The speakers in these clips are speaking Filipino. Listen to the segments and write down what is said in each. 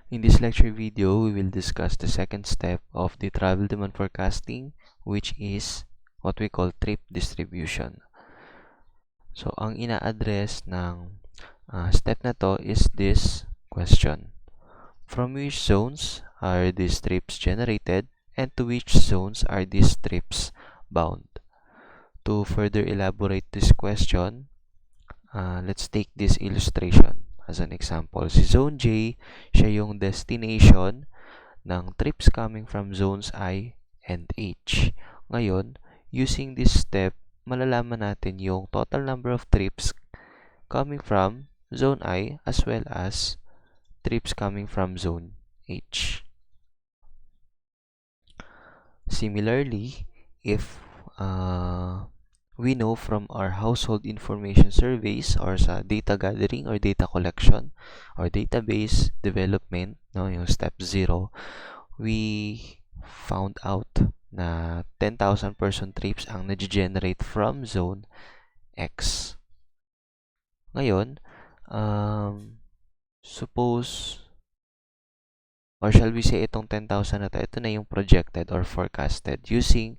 In this lecture video, we will discuss the second step of the travel demand forecasting, which is what we call trip distribution. So, ang ina-address ng step na to is this question. From which zones are these trips generated, and to which zones are these trips bound? To further elaborate this question, let's take this illustration as an example. Si Zone J, siya yung destination ng trips coming from zones I and H. Ngayon, using this step, malalaman natin yung total number of trips coming from zone I as well as trips coming from zone H. Similarly, if we know from our household information surveys or sa data gathering or data collection or database development, no, yung step 0, we found out na 10,000 person trips ang nag-generate from zone X. Ngayon, suppose, or shall we say itong 10,000 na to, ito na yung projected or forecasted using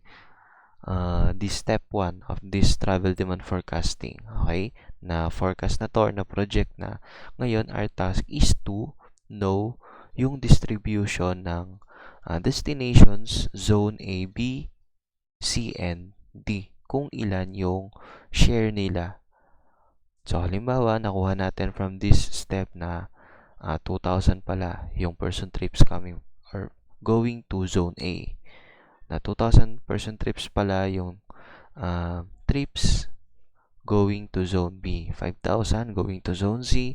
this step 1 of this travel demand forecasting. Okay? Na forecast na to or na project na. Ngayon, our task is to know yung distribution ng destinations zone A, B, C, and D. Kung ilan yung share nila. So, halimbawa, nakuha natin from this step na 2,000 pala yung person trips coming or going to zone A. Na 2,000 person trips pala yung trips going to zone B. 5,000 going to zone Z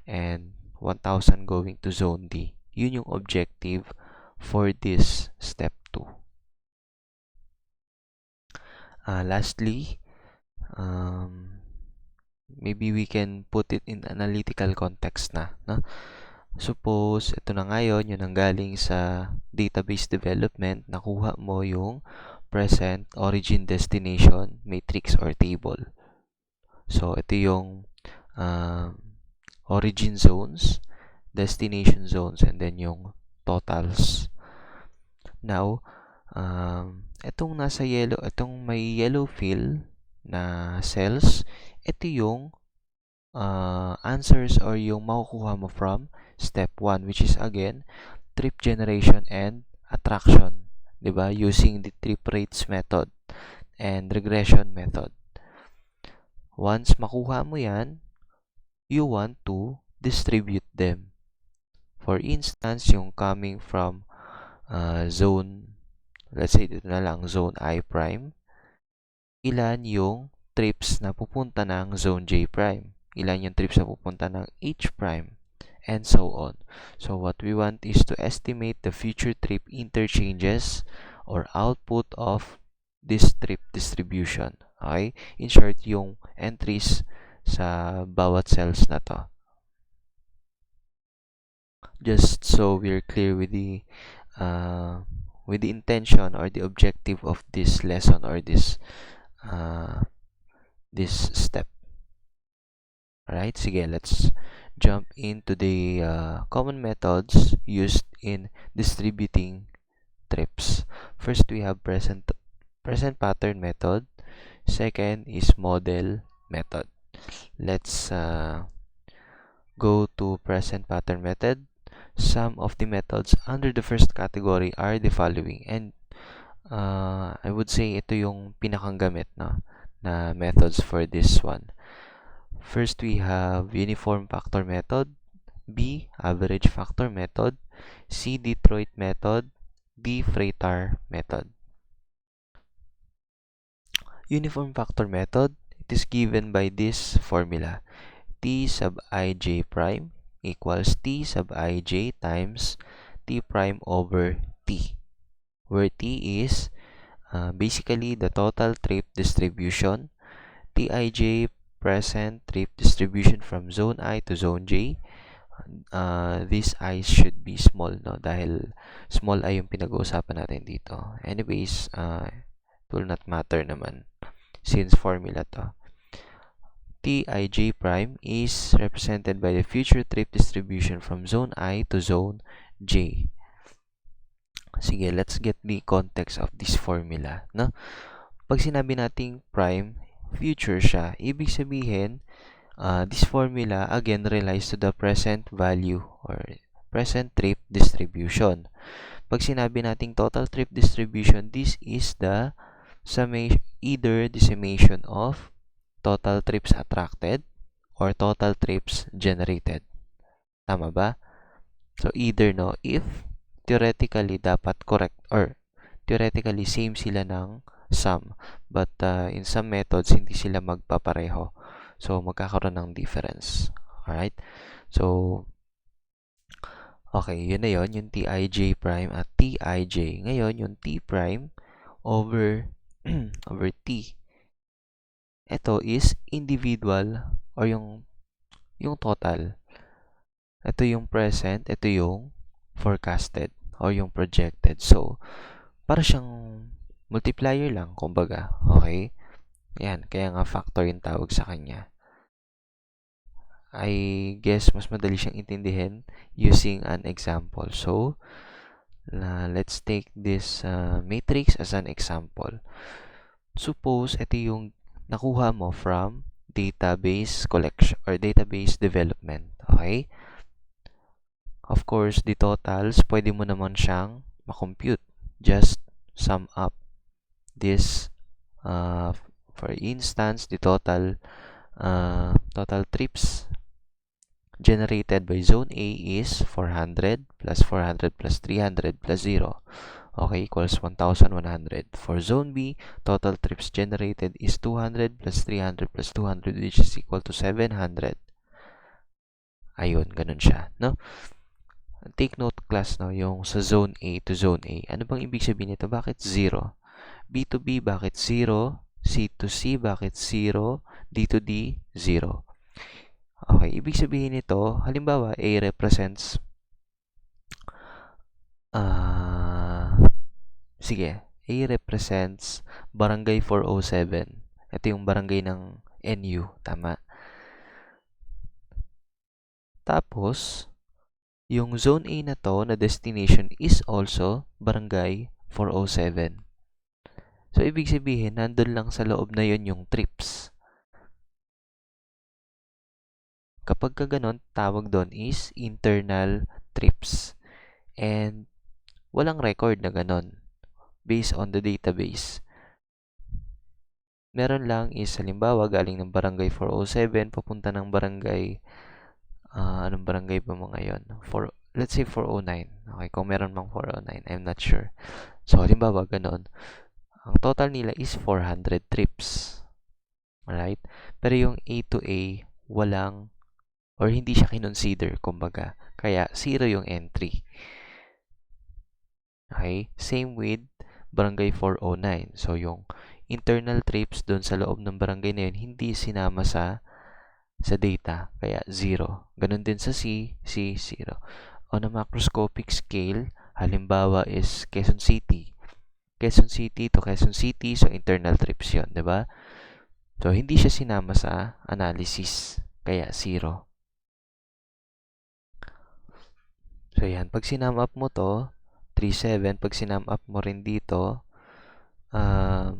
and 1,000 going to zone D. Yun yung objective for this step 2. Lastly, maybe we can put it in analytical context na. No? Suppose, ito na ngayon, yun ang galing sa database development, nakuha mo yung present, origin, destination, matrix, or table. So, ito yung origin zones, destination zones, and then yung totals. Now, itong nasa yellow, itong may yellow fill na cells, ito yung answers or yung makukuha mo from step 1, which is again, trip generation and attraction. Diba? Using the trip rates method and regression method. Once makuha mo yan, you want to distribute them. For instance, yung coming from zone, let's say dito na lang, zone I prime, ilan yung trips na pupunta ng zone J prime, ilan yung trips na pupunta ng H prime, and so on. So what we want is to estimate the future trip interchanges or output of this trip distribution. Okay? In short, yung entries sa bawat cells na to. Just so we're clear with the intention or the objective of this lesson or this step. Alright, sige, let's jump into the common methods used in distributing trips. First, we have present pattern method. Second is model method. Let's go to present pattern method. Some of the methods under the first category are the following, and I would say ito yung pinakang gamit na methods for this one. First, we have uniform factor method, B, average factor method, C, Detroit method, D, Freightar method. Uniform factor method, it is given by this formula. T sub ij prime equals T sub ij times T prime over T, where T is basically the total trip distribution, Tij present trip distribution from zone I to zone J. These i's should be small, no? Dahil small I yung pinag-uusapan natin dito. Anyways, it will not matter naman since formula to. Tij prime is represented by the future trip distribution from zone I to zone J. Sige, let's get the context of this formula, no? Pag sinabi nating prime, future siya. Ibig sabihin, this formula again relies to the present value or present trip distribution. Pag sinabi nating total trip distribution, this is the summation, either the summation of total trips attracted or total trips generated. Tama ba? So, either, no, if theoretically dapat correct or theoretically same sila ng sum, but in some methods, hindi sila magpapareho. So, magkakaroon ng difference. Alright? So, okay, yun na yun, yung Tij prime at Tij. Ngayon, yung T prime over, over T. Ito is individual or yung total. Ito yung present, ito yung forecasted or yung projected. So, para siyang multiplier lang, kumbaga. Okay? Yan, kaya nga factor yung tawag sa kanya. I guess mas madali siyang intindihin using an example. So, let's take this matrix as an example. Suppose ito yung nakuha mo from database collection or database development. Okay? Of course, the totals, pwede mo naman siyang makompute. Just sum up this. For instance, the total trips generated by zone A is 400 plus 400 plus 300 plus 0. Okay, equals 1,100. For zone B, total trips generated is 200 plus 300 plus 200, which is equal to 700. Ayun, ganun siya, no? Take note, class, no, yung sa zone A to zone A. Ano bang ibig sabihin nito? Bakit 0? B to B, bakit 0? C to C, bakit 0? D to D, 0. Okay, ibig sabihin nito, halimbawa, A represents, sige, A represents Barangay 407. Ito yung barangay ng NU, tama? Tapos, yung zone A na to, na destination, is also Barangay 407. So, ibig sabihin, nandun lang sa loob na yun yung trips. Kapag ka ganon, tawag doon is internal trips. And walang record na ganon based on the database. Meron lang is, halimbawa, galing ng Barangay 407, papunta ng barangay, anong barangay ba mga yun? Let's say 409. Okay, kung meron mang 409, I'm not sure. So, halimbawa, ganon. Ang total nila is 400 trips. Alright? Pero yung A to A, walang, or hindi siya kinonsider, kumbaga. Kaya, 0 yung entry. Okay? Same with Barangay 409. So, yung internal trips doon sa loob ng barangay na yun, hindi sinama sa data. Kaya, 0. Ganon din sa C, 0. On a macroscopic scale, halimbawa is Quezon City. Quezon City to Quezon City, so internal trips yun, di ba? So, hindi siya sinama sa analysis. Kaya, 0. So, yan. Pag sinum up mo to, 3,7. Pag sinum up mo rin dito, I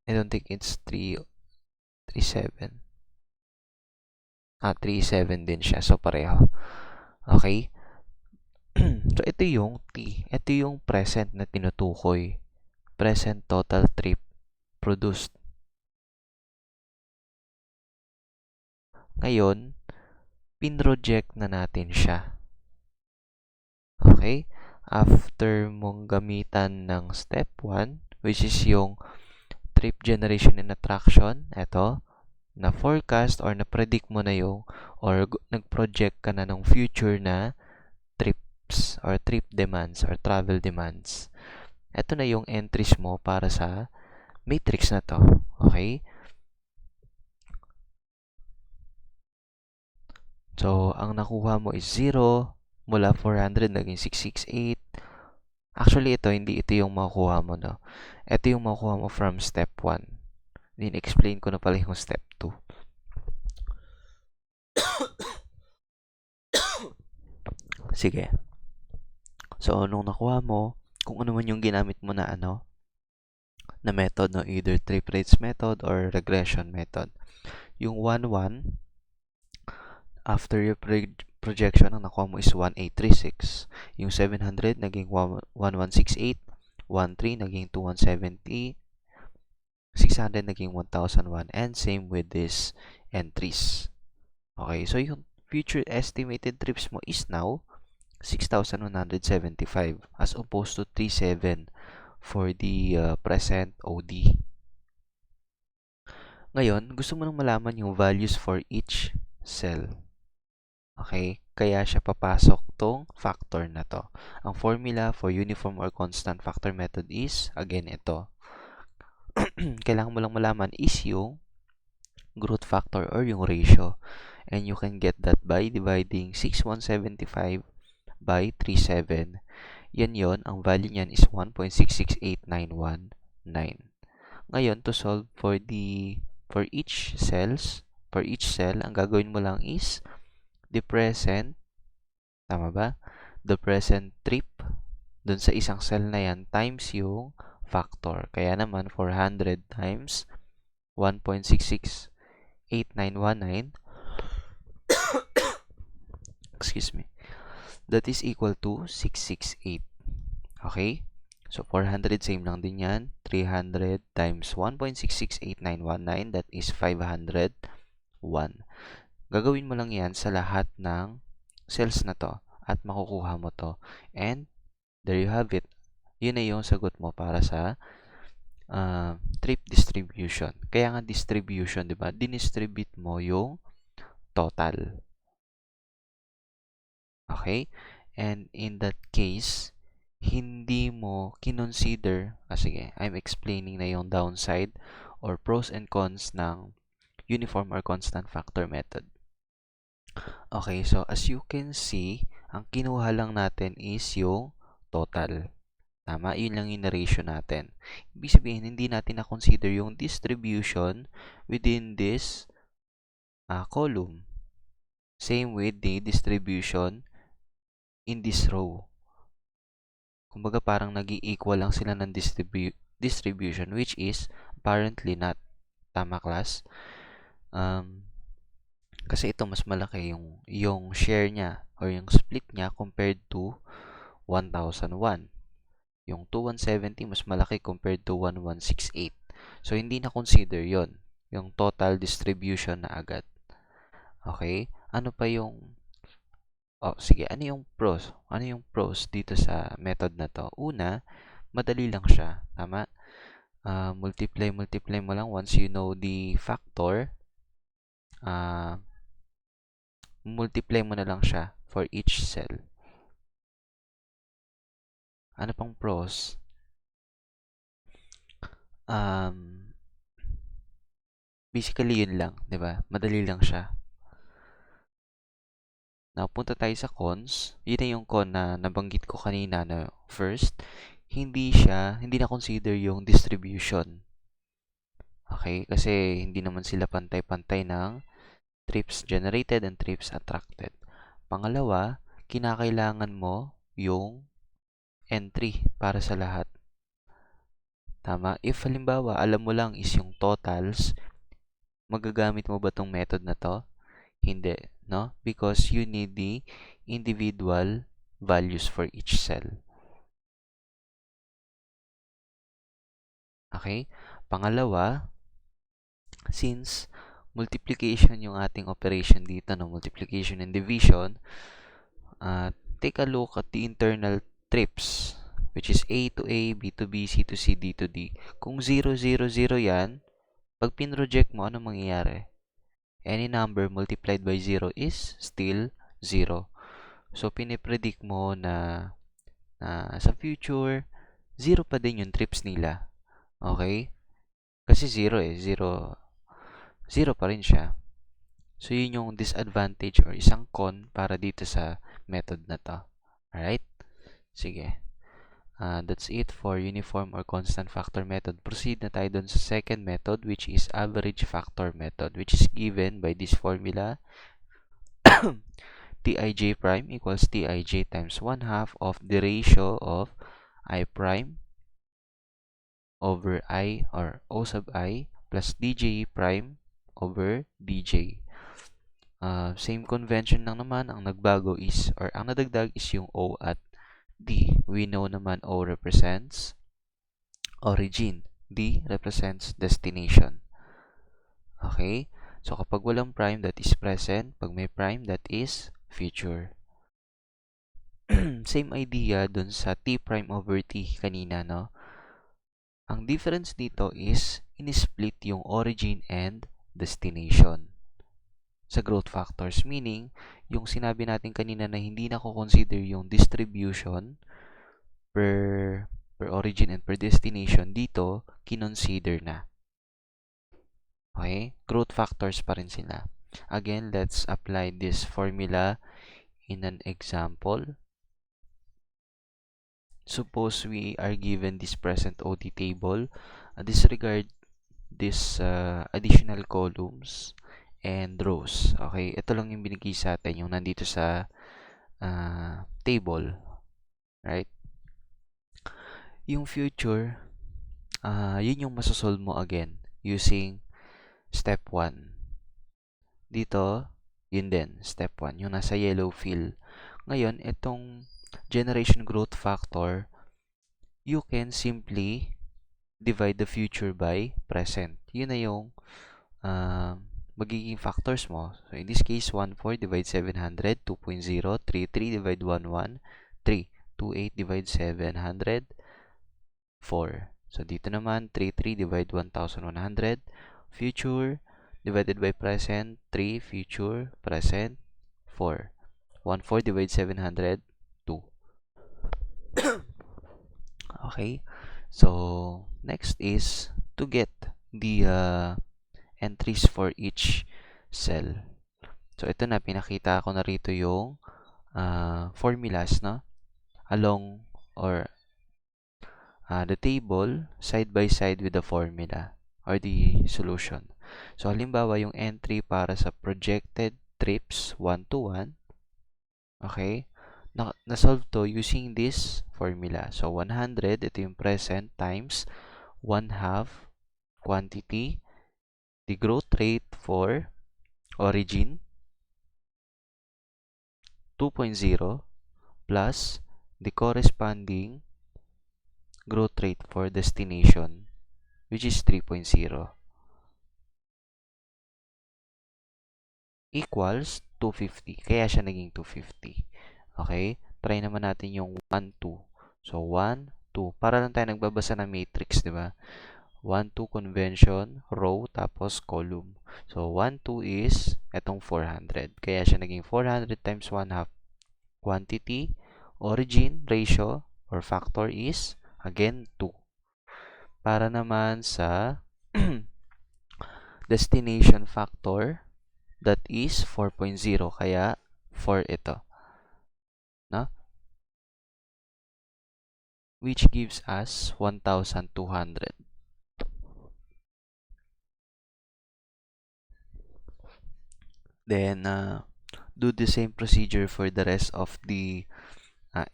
don't think it's 3,7. 3,7 din siya. So, pareho. Okay? So, ito yung T. Ito yung present na tinutukoy. Present total trip produced. Ngayon, pinroject na natin siya. Okay? After mong gamitan ng step 1, which is yung trip generation and attraction, eto, na forecast or na predict mo na yung, or nag-project ka na ng future na trips or trip demands or travel demands. Ito na yung entries mo para sa matrix na to. Okay? So, ang nakuha mo is 0, mula 400 naging 668. Actually, hindi ito yung makuha mo, no? Ito yung makuha mo from step 1. Then, explain ko na pala yung step 2. Sige. So, nung nakuha mo, kung ano man yung ginamit mo na na method, no? Either trip rates method or regression method. Yung 1, 1, after your projection, ang nakuha mo is 1836. Yung 700, naging 1168. 13, naging 2170. 600, naging 1001. And same with these entries. Okay, so yung future estimated trips mo is now 6,175 as opposed to 37 for the present OD. Ngayon, gusto mo nang malaman yung values for each cell. Okay? Kaya siya papasok tong factor na to. Ang formula for uniform or constant factor method is, again, ito. Kailangan mo lang malaman is yung growth factor or yung ratio. And you can get that by dividing 6,175 by 37. Yan yon, ang value niyan is 1.668919. Ngayon, to solve for each cell, ang gagawin mo lang is the present, tama ba? The present trip dun sa isang cell na yan times yung factor. Kaya naman, 400 times 1.668919 excuse me, that is equal to 668. Okay? So, 400, same lang din yan. 300 times 1.668919, that is 501. Gagawin mo lang yan sa lahat ng cells na to at makukuha mo to. And there you have it. Yun na yung sagot mo para sa trip distribution. Kaya nga distribution, di ba? Dinistribute mo yung total. Okay? And in that case, hindi mo kinonsider, sige, I'm explaining na yung downside or pros and cons ng uniform or constant factor method. Okay, so as you can see, ang kinuha lang natin is yung total. Tama, yun lang yung ratio natin. Ibig sabihin, hindi natin na-consider yung distribution within this column. Same with the distribution in this row. Kumbaga parang nag-i-equal lang sila ng distribution, which is apparently not. Tama, class? Kasi ito mas malaki yung share niya or yung split niya compared to 1,001. Yung 2,170 mas malaki compared to 1,168. So, hindi na consider yon yung total distribution na agad. Okay? Ano pa yung sige, ano yung pros? Ano yung pros dito sa method na to? Una, madali lang siya. Tama? Multiply mo lang once you know the factor. Multiply mo na lang siya for each cell. Ano pang pros? Basically, yun lang. 'Di ba? Madali lang siya. Now, punta tayo sa cons. Yun na yung con na nabanggit ko kanina na first, hindi na consider yung distribution. Okay? Kasi hindi naman sila pantay-pantay ng trips generated and trips attracted. Pangalawa, kinakailangan mo yung entry para sa lahat. Tama? If halimbawa, alam mo lang is yung totals, magagamit mo ba tong method na to? Hindi, no? Because you need the individual values for each cell. Okay? Pangalawa, since multiplication yung ating operation dito, no? Multiplication and division, take a look at the internal trips, which is A to A, B to B, C to C, D to D. Kung 0, 0, 0 yan, pag pinroject mo, ano mangyayari? Any number multiplied by 0 is still 0. So, pinipredict mo na sa future, 0 pa din yung trips nila. Okay? Kasi 0 0 pa rin siya. So, yun yung disadvantage or isang con para dito sa method na to. Alright? Sige. That's it for uniform or constant factor method. Proceed na tayo dun sa second method, which is average factor method, which is given by this formula Tij prime equals Tij times 1/2 of the ratio of I prime over I or O sub I plus dj prime over dj. Same convention lang naman, ang nagbago is, or ang nadagdag is yung O at D. We know naman O represents origin, D represents destination. Okay? So, kapag walang prime, that is present. Pag may prime, that is future. Same idea dun sa T prime over T kanina, no? Ang difference dito is, in-split yung origin and destination sa growth factors. Meaning, yung sinabi natin kanina na hindi na ko-consider yung distribution per origin and per destination, dito, kinonsider na. Okay? Growth factors pa rin sila. Again, let's apply this formula in an example. Suppose we are given this present OD table. Disregard this additional columns and rows. Okay? Ito lang yung binigay sa atin, yung nandito sa table. Right? Yung future, yun yung masosolve mo again using step 1. Dito, yun din, step 1, yung nasa yellow fill. Ngayon, itong generation growth factor, you can simply divide the future by present. Yun na yung magiging factors mo. So, in this case, 1,4 divide 700, 2.0, 3,3 divide 1,1, 3, 2,8 divide 700, 4. So, dito naman, 3,3 divide 1,100, future divided by present, 3, future, present, 4. 1,4 divide 700, 2. Okay? So, next is to get the entries for each cell. So, ito na, pinakita ko na rito yung formulas, no? Along or the table side by side with the formula or the solution. So, halimbawa, yung entry para sa projected trips 1 to 1, okay, na-solve to using this formula. So, 100, ito yung present, times 1/2 quantity, the growth rate for origin, 2.0, plus the corresponding growth rate for destination, which is 3.0. Equals 250. Kaya siya naging 250. Okay? Try naman natin yung 1, 2. So, 1, 2. Para lang tayo nagbabasa ng matrix, di ba? 1, 2 convention, row, tapos column. So, 1, 2 is etong 400. Kaya siya naging 400 times 1/2 quantity. Origin ratio or factor is, again, 2. Para naman sa destination factor, that is 4.0, kaya 4 ito. No? Which gives us 1,200. Then, do the same procedure for the rest of the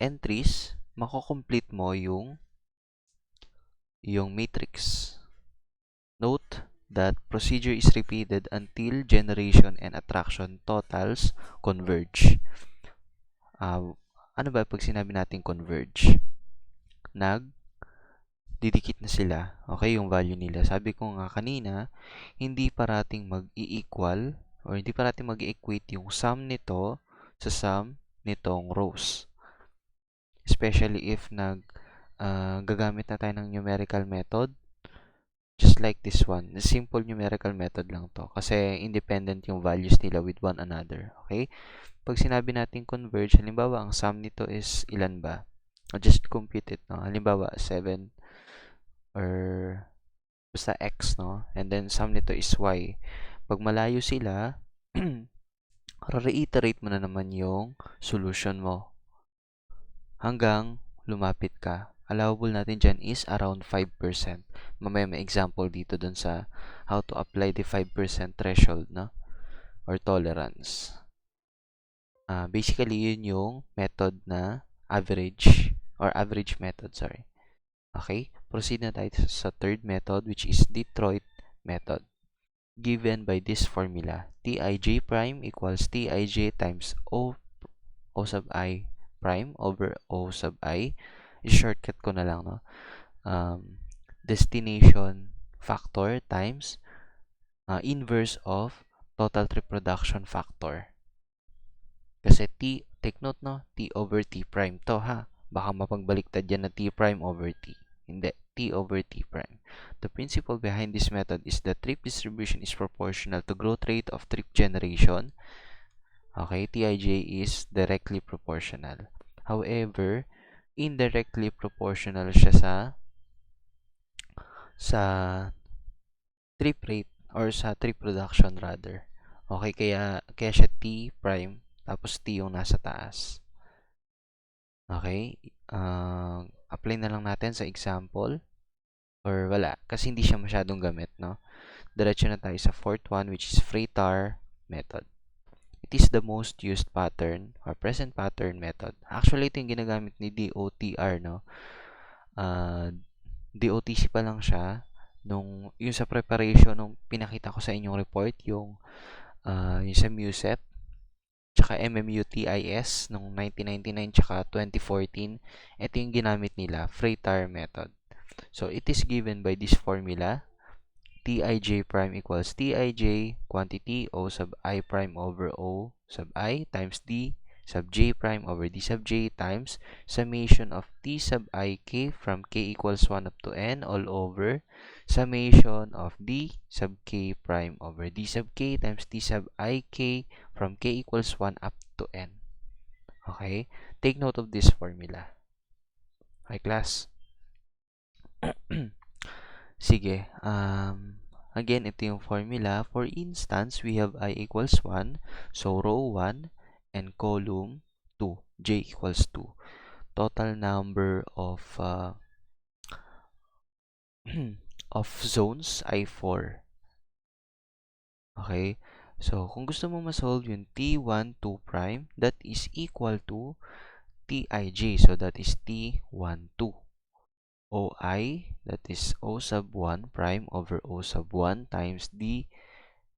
entries. Mako-complete mo yung matrix. Note that procedure is repeated until generation and attraction totals converge. Ano ba pag sinabi natin converge? Didikit na sila. Okay, yung value nila. Sabi ko nga kanina, hindi parating mag-i-equal or hindi parating mag-equate yung sum nito sa sum nitong rows. Especially if gagamit na tayo ng numerical method. Just like this one. Simple numerical method lang to. Kasi independent yung values nila with one another. Okay? Pag sinabi natin converge, halimbawa, ang sum nito is ilan ba? I'll just compute it. No? Halimbawa, 7 or basta x, no? And then, sum nito is y. Pag malayo sila, reiterate mo na naman yung solution mo. Hanggang lumapit ka. Allowable natin dyan is around 5%. Mamaya may example dito dun sa how to apply the 5% threshold, no? Or tolerance. Basically, yun yung method na average or average method, sorry. Okay, proceed na tayo sa third method, which is Detroit method. Given by this formula, Tij prime equals Tij times O sub I prime over O sub I. I-shortcut ko na lang, no? Destination factor times inverse of total reproduction factor. Kasi take note, no? T over T prime to, ha? Baka mapagbaliktad yan na T prime over T. Hindi, T over T prime. The principle behind this method is that trip distribution is proportional to growth rate of trip generation. Okay, Tij is directly proportional. However, indirectly proportional siya sa trip rate or sa trip production rather. Okay, kaya siya T prime tapos T yung nasa taas. Okay, apply na lang natin sa example or wala kasi hindi siya masyadong gamit, no? Diretso na tayo sa fourth one, which is Freitar method. It is the most used pattern or present pattern method. Actually, ito yung ginagamit ni DOTR, no? DOTC pa lang siya yung sa preparation nung pinakita ko sa inyong report, yung sa MUSEP tsaka MMUTIS nung 1999 tsaka 2014. Ito yung ginamit nila, Freitar method. So, it is given by this formula. Tij prime equals Tij quantity O sub I prime over O sub I times D sub J prime over D sub J times summation of T sub I k from k equals 1 up to n all over summation of D sub k prime over D sub k times T sub I k from k equals 1 up to n. Okay? Take note of this formula. Okay, class? Sige, again, ito yung formula. For instance, we have I equals 1, so row 1 and column 2, j equals 2. Total number of of zones ay 4. Okay? So, kung gusto mo ma-solve yung T12 prime, that is equal to Tij. So, that is T12. OI, that is O sub 1 prime over O sub 1 times D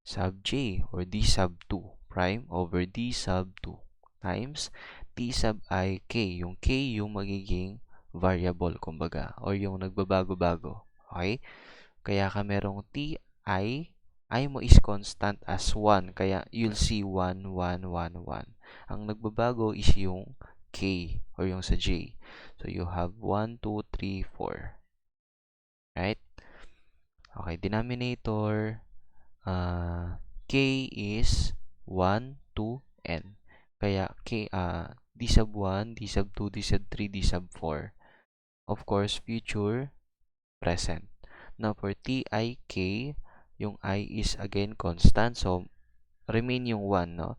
sub j or D sub 2 prime over D sub 2 times T sub I k. Yung k yung magiging variable, kumbaga, or yung nagbabago-bago. Okay? Kaya ka merong Ti, I mo is constant as 1. Kaya you'll see 1, 1, 1, 1. Ang nagbabago is yung k or yung sa j. So, you have 1, 2, 3, 4. Right? Okay, denominator, k is 1, 2, n. Kaya k, d sub 1, d sub 2, d sub 3, d sub 4. Of course, future, present. Now, for tik, yung I is again constant. So, remain yung 1, no?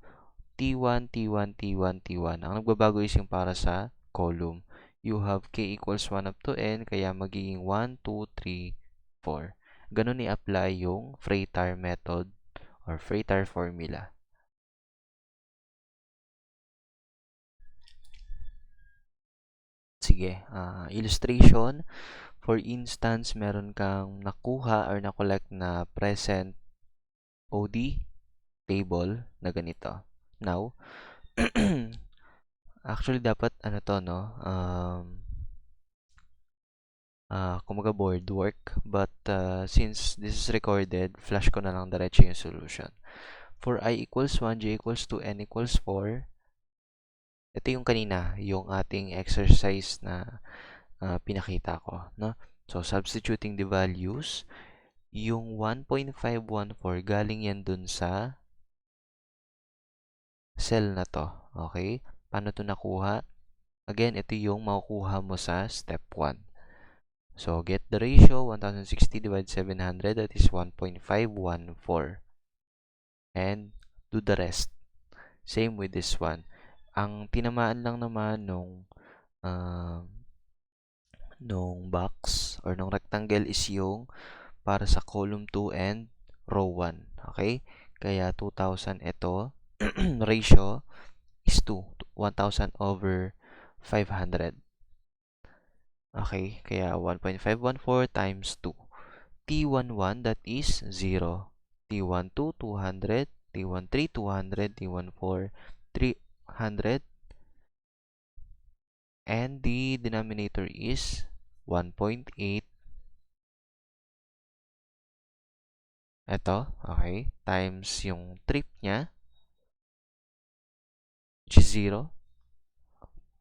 T1, T1, T1, T1. Ang nagbabago is yung para sa column. You have k equals 1 up to n, kaya magiging 1, 2, 3, 4. Ganun i-apply yung Freitar method or Freitar formula. Sige, illustration. For instance, meron kang nakuha or na-collect na present OD table na ganito. Now, actually dapat ano to, no? Kumaga board work, but since this is recorded, flash ko na lang diretso yung solution. For I equals 1, j equals 2, n equals 4, ito yung kanina, yung ating exercise na pinakita ko, no? So, substituting the values, yung 1.514, galing yan dun sa cell na to, okay? Paano to nakuha? Again, ito yung makukuha mo sa step 1. So, get the ratio, 1060 divided 700, that is 1.514. And do the rest. Same with this one. Ang tinamaan lang naman nung box or nung rectangle is yung para sa column 2 and row 1. Okay? Kaya 2,000 ito. Ratio is 2. 1,000 over 500. Okay, kaya 1.514 times 2. T11, that is 0. T12, 200. T13, 200. T14, 300. And the denominator is 1.8. Ito, okay, times yung trip niya, which is 0.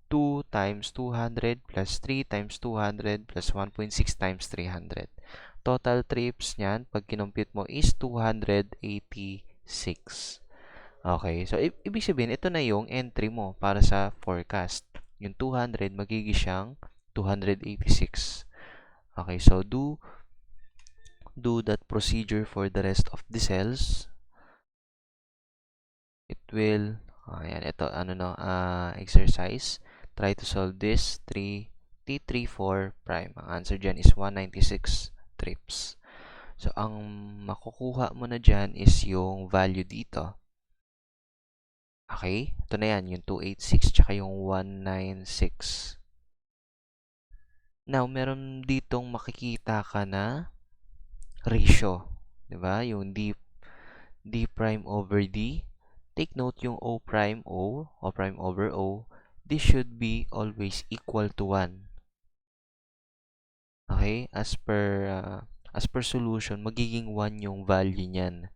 2 times 200 plus 3 times 200 plus 1.6 times 300. Total trips niyan, pag kinompute mo, is 286. Okay, so ibig sabihin, ito na yung entry mo para sa forecast. Yung 200, magiging siyang 286. Okay, so do that procedure for the rest of the cells. It will, ayan, ito, exercise. Try to solve this, T34 prime. Ang answer dyan is 196 trips. So, ang makukuha mo na dyan is yung value dito. Okay? Ito na yan, yung 286 tsaka yung 196. Now, meron ditong makikita ka na ratio. Diba? Yung D prime over D. Take note yung O prime over O, this should be always equal to 1. Okay? As per solution, magiging 1 yung value niyan.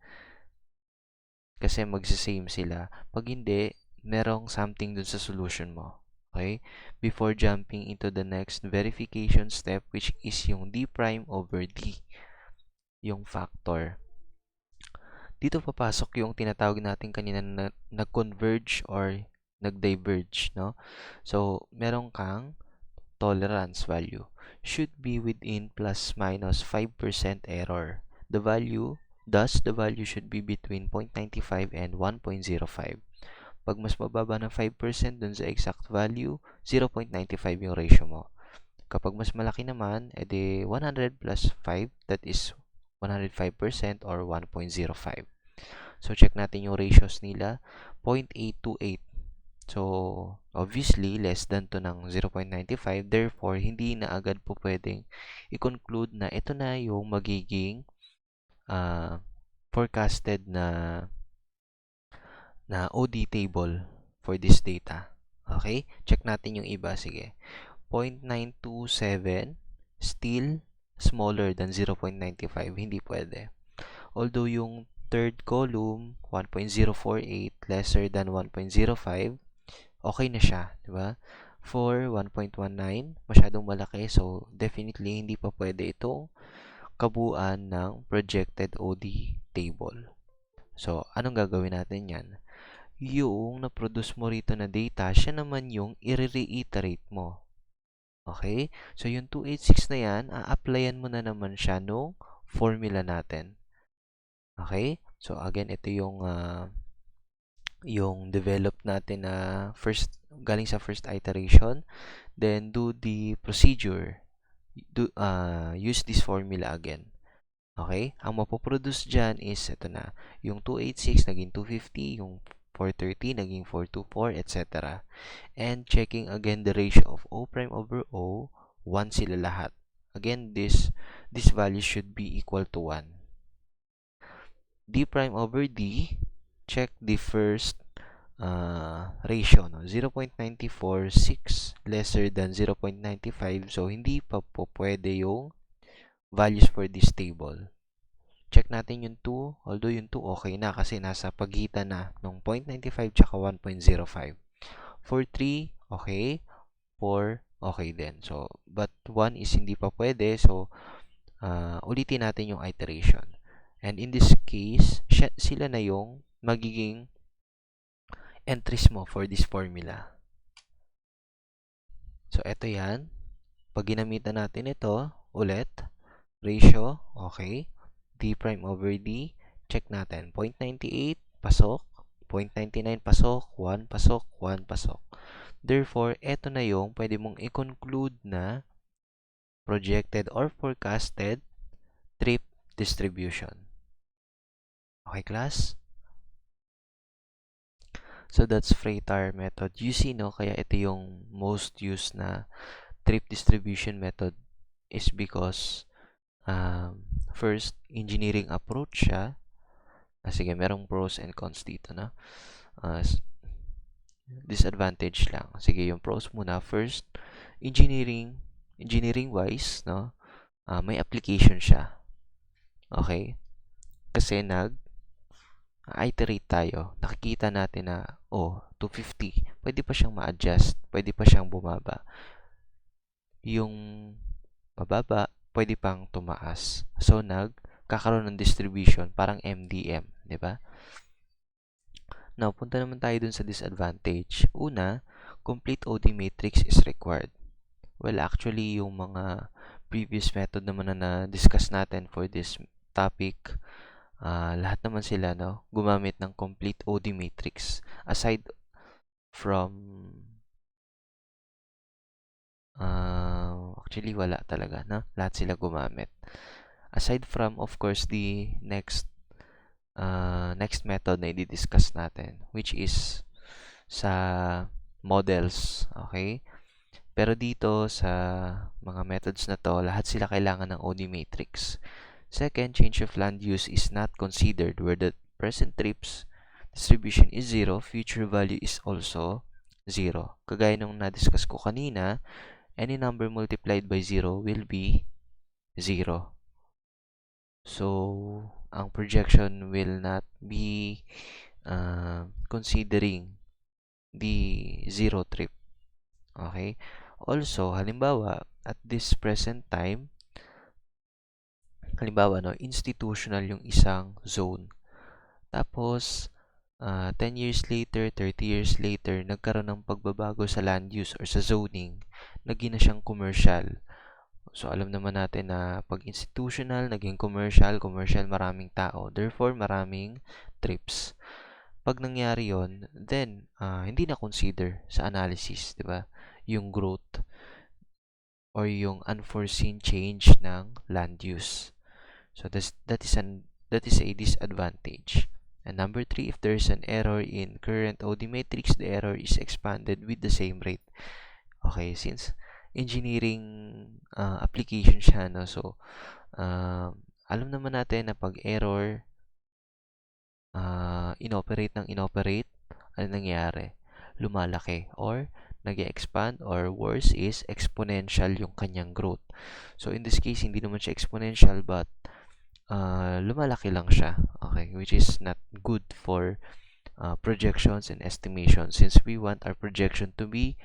Kasi magsisame sila. Pag hindi, merong something dun sa solution mo. Okay? Before jumping into the next verification step, which is yung D prime over D, yung factor. Dito papasok yung tinatawag natin kanina na nag-converge or nag-diverge, no? So, meron kang tolerance value. Should be within plus minus 5% error. Thus, the value should be between 0.95 and 1.05. Pag mas mababa ng 5% dun sa exact value, 0.95 yung ratio mo. Kapag mas malaki naman, edi 100 plus 5, that is 105% or 1.05. So, check natin yung ratios nila. 0.828. So, obviously, less than to ng 0.95. Therefore, hindi na agad po pwedeng i-conclude na ito na yung magiging forecasted na OD table for this data. Okay? Check natin yung iba. Sige. 0.927, still smaller than 0.95. Hindi pwede. Although yung third column, 1.048, lesser than 1.05, okay na siya, di ba? For 1.19, masyadong malaki. So, definitely, hindi pa pwede itong kabuuan ng projected OD table. So, anong gagawin natin yan? Yung na-produce mo rito na data, siya naman yung i-reiterate mo. Okay? So, yung 286 na yan, a-applyan mo na naman siya nung formula natin. Okay? So, again, ito yung develop natin na galing sa first iteration. Then, do the procedure. Use this formula again. Okay? Ang mapoproduce dyan is, ito na, yung 286 naging 250, yung 430 naging 424, etc. And checking again the ratio of O prime over O, 1 sila lahat. Again, this value should be equal to 1. D prime over D, check the first ratio, no? 0.946 lesser than 0.95. So, hindi pa po pwede yung values for this table. Check natin yung 2. Although yung 2 okay na kasi nasa pagitan na ng 0.95 tsaka 1.05. For 3, okay. 4, okay din. So, but 1 is hindi pa pwede. So, ulitin natin yung iteration. And in this case, sila na yung magiging entries mo for this formula. So, ito yan. Pag ginamitan natin ito, ulit, ratio, okay. D prime over D, check natin. 0.98, pasok. 0.99, pasok. 1, pasok. 1, pasok. Therefore, ito na yung pwede mong i-conclude na projected or forecasted trip distribution. Okay, class? So that's Freightar method. You see, no, kaya ito yung most used na trip distribution method is because first, engineering approach siya. Sige, merong pros and cons dito, no? Disadvantage lang. Sige, yung pros muna. First, engineering-wise, no? May application siya. Okay? Kasi iterate tayo. Nakikita natin na, 250. Pwede pa siyang ma-adjust. Pwede pa siyang bumaba. Yung bababa, pwede pang tumaas. So, kakaroon ng distribution, parang MDM, di ba? Now, punta naman tayo dun sa disadvantage. Una, complete OD matrix is required. Well, actually, yung mga previous method naman na na-discuss natin for this topic, lahat naman sila, no, gumamit ng complete OD matrix. Aside from, actually, wala talaga, no? Lahat sila gumamit. Aside from, of course, the next method na i-discuss natin, which is sa models, okay? Pero dito sa mga methods na to, lahat sila kailangan ng OD matrix. Second, change of land use is not considered where the present trips distribution is 0, future value is also 0. Kagaya nung na-discuss ko kanina, any number multiplied by 0 will be 0. So, ang projection will not be considering the 0 trip. Okay? Also, halimbawa, at this present time, halimbawa, no, institutional yung isang zone. Tapos, 10 years later, 30 years later, nagkaroon ng pagbabago sa land use or sa zoning, naging na siyang commercial. So, alam naman natin na pag institutional, naging commercial, maraming tao. Therefore, maraming trips. Pag nangyari yon, then, hindi na consider sa analysis, di ba? Yung growth or yung unforeseen change ng land use. So, that is a disadvantage. And number 3, if there is an error in current OD matrix, the error is expanded with the same rate. Okay, since engineering application siya, no? So, alam naman natin na pag error, inoperate, ano nangyari? Lumalaki or nag-expand, or worse is exponential yung kanyang growth. So, in this case, hindi naman siya exponential but lumalaki lang siya. Okay, which is not good for projections and estimations since we want our projection to be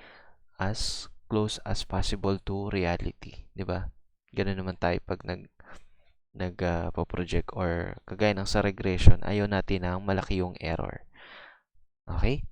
as close as possible to reality, 'di ba? Ganun naman tayo pag project or kagaya ng sa regression, ayaw natin ng malaki yung error. Okay?